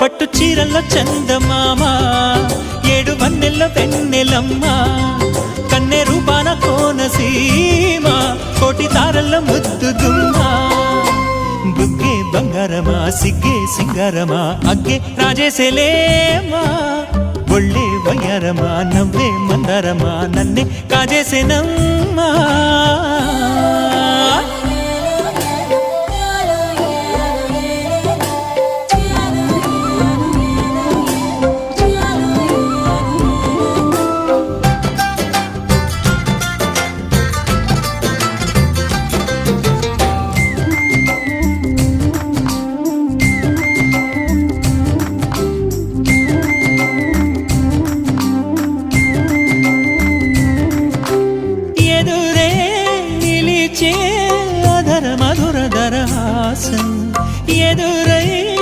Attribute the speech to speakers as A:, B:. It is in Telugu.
A: పట్టు చీరల్లో చందమామ ఏడు వన్నెల్లో వెన్నెలమ్మ కన్నె రూపాన కోనసీమ కోటి తారల్లో ముద్దు గుమ్మ బుగ్గే బంగారమా సిగ్గే సింగారమా అగ్గే రాజేసేలేమా ఒళ్ళే వయ్యారమా నవ్వే మందారమా నన్నే కాజేసేనమ్మా